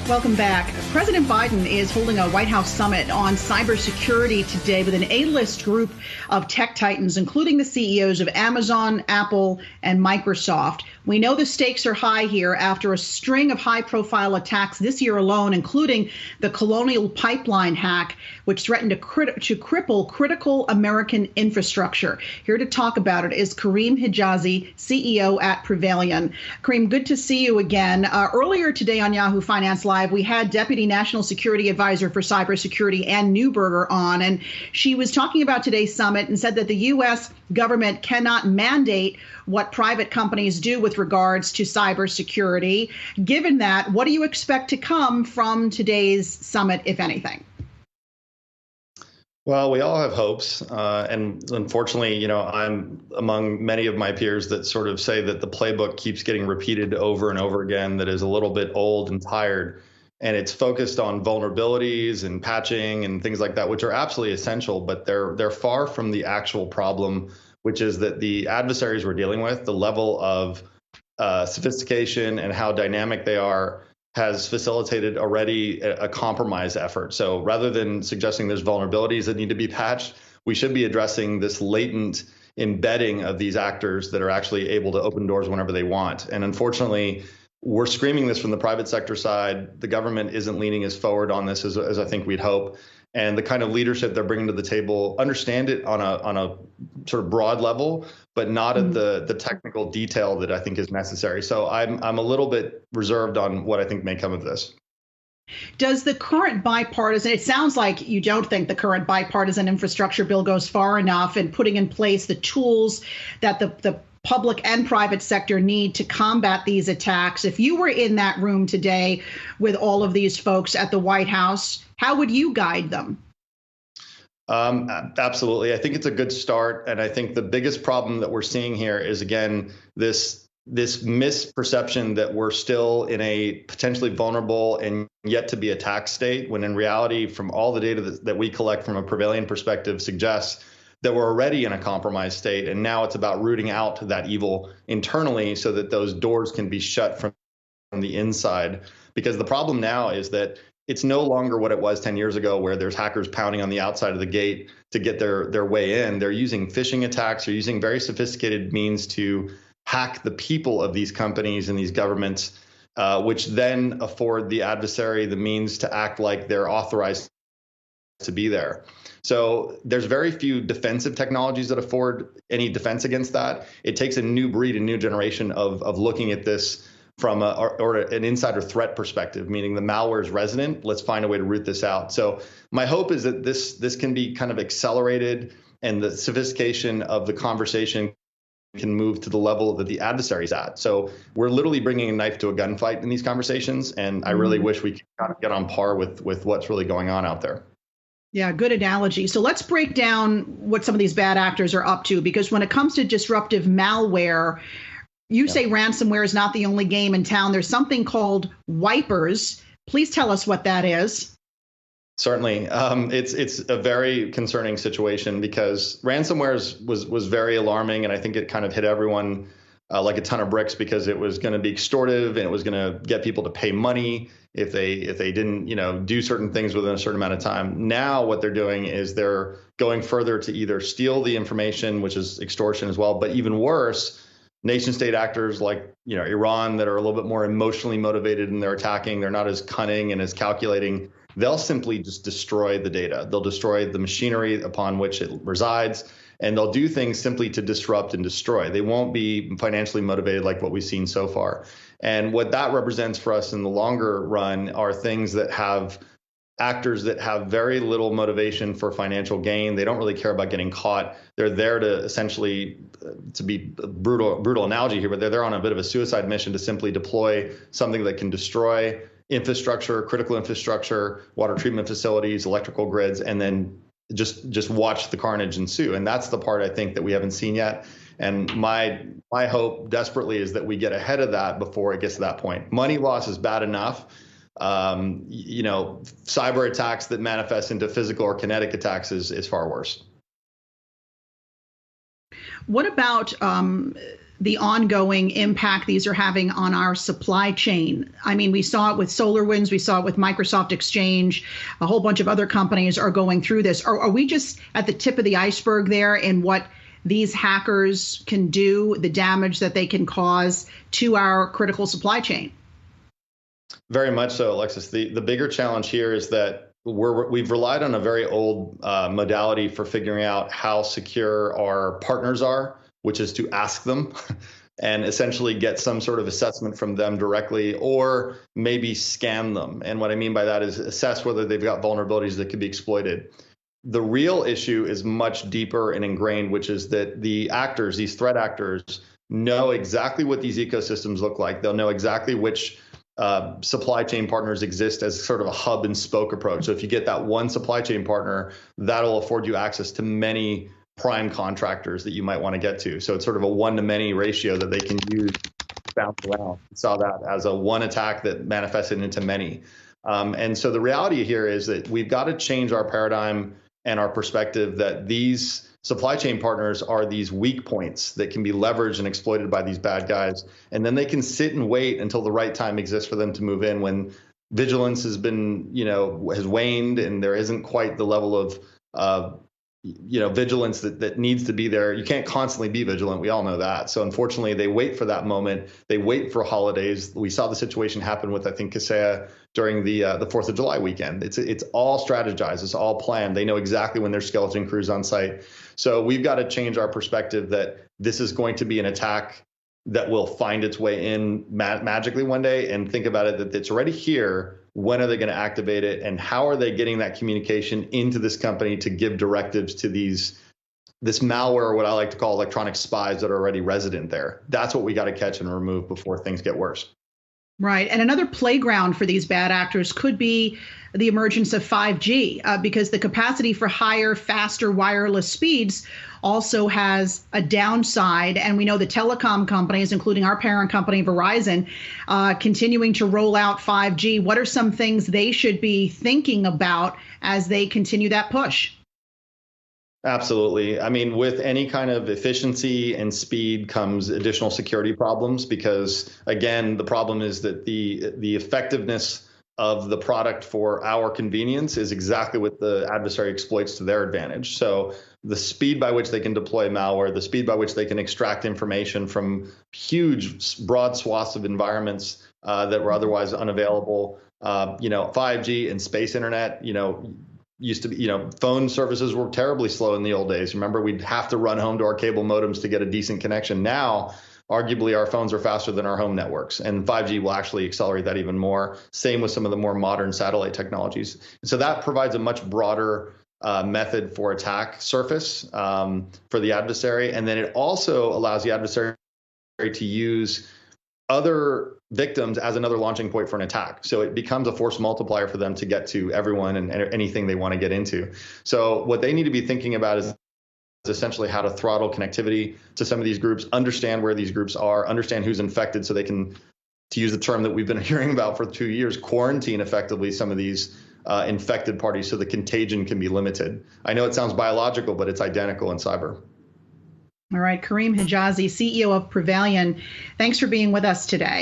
Welcome back. President Biden is holding a White House summit on cybersecurity today with an A-list group of tech titans, including the CEOs of Amazon, Apple, and Microsoft. We know the stakes are high here after a string of high-profile attacks this year alone, including the Colonial Pipeline hack, which threatened to cripple critical American infrastructure. Here to talk about it is Karim Hijazi, CEO at Prevailion. Karim, good to see you again. Earlier today on Yahoo Finance Live, we had Deputy National Security Advisor for Cybersecurity Ann Neuberger on, and she was talking about today's summit and said that the U.S. government cannot mandate what private companies do with regards to cybersecurity. Given that, what do you expect to come from today's summit, if anything? Well, we all have hopes. And unfortunately, I'm among many of my peers that sort of say that the playbook keeps getting repeated over and over again, that is a little bit old and tired. And it's focused on vulnerabilities and patching and things like that, which are absolutely essential, but they're far from the actual problem, which is that the adversaries we're dealing with, the level of sophistication and how dynamic they are, has facilitated already a compromise effort. So rather than suggesting there's vulnerabilities that need to be patched, we should be addressing this latent embedding of these actors that are actually able to open doors whenever they want. And unfortunately, we're screaming this from the private sector side. The government isn't leaning as forward on this as I think we'd hope. And the kind of leadership they're bringing to the table, understand it on a sort of broad level, but not at the technical detail that I think is necessary. So I'm a little bit reserved on what I think may come of this. Does the current bipartisan, it sounds like you don't think the current bipartisan infrastructure bill goes far enough in putting in place the tools that the public and private sector need to combat these attacks. If you were in that room today with all of these folks at the White House, how would you guide them? Absolutely. I think it's a good start. And I think the biggest problem that we're seeing here is, again, this misperception that we're still in a potentially vulnerable and yet to be attacked state, when in reality, from all the data that we collect from a Prevailion perspective, suggests that we're already in a compromised state. And now it's about rooting out that evil internally so that those doors can be shut from the inside. Because the problem now is that it's no longer what it was 10 years ago, where there's hackers pounding on the outside of the gate to get their way in. They're using phishing attacks, they're using very sophisticated means to hack the people of these companies and these governments, which then afford the adversary the means to act like they're authorized to be there. So there's very few defensive technologies that afford any defense against that. It takes a new breed, a new generation of looking at this from an insider threat perspective, meaning the malware is resident. Let's find a way to root this out. So my hope is that this can be kind of accelerated, and the sophistication of the conversation can move to the level that the adversary's at. So we're literally bringing a knife to a gunfight in these conversations, and I really wish we could kind of get on par with what's really going on out there. Yeah, good analogy. So let's break down what some of these bad actors are up to, because when it comes to disruptive malware, you say ransomware is not the only game in town. There's something called wipers. Please tell us what that is. Certainly. It's a very concerning situation, because ransomware was very alarming, and I think it kind of hit everyone like a ton of bricks, because it was going to be extortive and it was going to get people to pay money if they didn't do certain things within a certain amount of time. Now what they're doing is they're going further to either steal the information, which is extortion as well, but even worse, nation state actors like Iran, that are a little bit more emotionally motivated in their attacking. They're not as cunning and as calculating. They'll simply just destroy the data. They'll destroy the machinery upon which it resides, and they'll do things simply to disrupt and destroy. They won't be financially motivated like what we've seen so far. And what that represents for us in the longer run are things that have actors that have very little motivation for financial gain. They don't really care about getting caught. They're there to essentially, to be a brutal analogy here, but they're there on a bit of a suicide mission to simply deploy something that can destroy infrastructure, critical infrastructure, water treatment facilities, electrical grids, and then just watch the carnage ensue. And that's the part I think that we haven't seen yet. And my hope desperately is that we get ahead of that before it gets to that point. Money loss is bad enough. Cyber attacks that manifest into physical or kinetic attacks is far worse. What about the ongoing impact these are having on our supply chain. I mean, we saw it with SolarWinds, we saw it with Microsoft Exchange, a whole bunch of other companies are going through this. Are we just at the tip of the iceberg there in what these hackers can do, the damage that they can cause to our critical supply chain? Very much so, Alexis. The bigger challenge here is that we've relied on a very old modality for figuring out how secure our partners are, which is to ask them and essentially get some sort of assessment from them directly, or maybe scan them. And what I mean by that is assess whether they've got vulnerabilities that could be exploited. The real issue is much deeper and ingrained, which is that the actors, these threat actors, know exactly what these ecosystems look like. They'll know exactly which supply chain partners exist as sort of a hub and spoke approach. So if you get that one supply chain partner, that'll afford you access to many prime contractors that you might want to get to. So it's sort of a one-to-many ratio that they can use to bounce around. We saw that as a one attack that manifested into many. And so the reality here is that we've got to change our paradigm and our perspective that these supply chain partners are these weak points that can be leveraged and exploited by these bad guys. And then they can sit and wait until the right time exists for them to move in when vigilance has been, has waned and there isn't quite the level of, vigilance that needs to be there. You can't constantly be vigilant. We all know that. So unfortunately, they wait for that moment. They wait for holidays. We saw the situation happen with, I think, Kaseya during the 4th of July weekend. It's all strategized. It's all planned. They know exactly when there's skeleton crews on site. So we've got to change our perspective that this is going to be an attack that will find its way in magically one day, and think about it that it's already here. When are they going to activate it, and how are they getting that communication into this company to give directives to this malware, or what I like to call electronic spies that are already resident there? That's what we got to catch and remove before things get worse. Right. And another playground for these bad actors could be the emergence of 5G, because the capacity for higher, faster wireless speeds also has a downside. And we know the telecom companies, including our parent company, Verizon, continuing to roll out 5G. What are some things they should be thinking about as they continue that push? Absolutely. I mean, with any kind of efficiency and speed comes additional security problems, because, again, the problem is that the effectiveness of the product for our convenience is exactly what the adversary exploits to their advantage. So the speed by which they can deploy malware, the speed by which they can extract information from huge, broad swaths of environments that were otherwise unavailable, 5G and space internet, used to be, phone services were terribly slow in the old days. Remember, we'd have to run home to our cable modems to get a decent connection. Now, arguably, our phones are faster than our home networks, and 5G will actually accelerate that even more. Same with some of the more modern satellite technologies. So that provides a much broader method for attack surface for the adversary. And then it also allows the adversary to use other victims as another launching point for an attack. So it becomes a force multiplier for them to get to everyone and anything they want to get into. So what they need to be thinking about is essentially how to throttle connectivity to some of these groups, understand where these groups are, understand who's infected, so they can, to use the term that we've been hearing about for 2 years, quarantine effectively some of these infected parties so the contagion can be limited. I know it sounds biological, but it's identical in cyber. All right, Karim Hijazi, CEO of Prevailion, thanks for being with us today.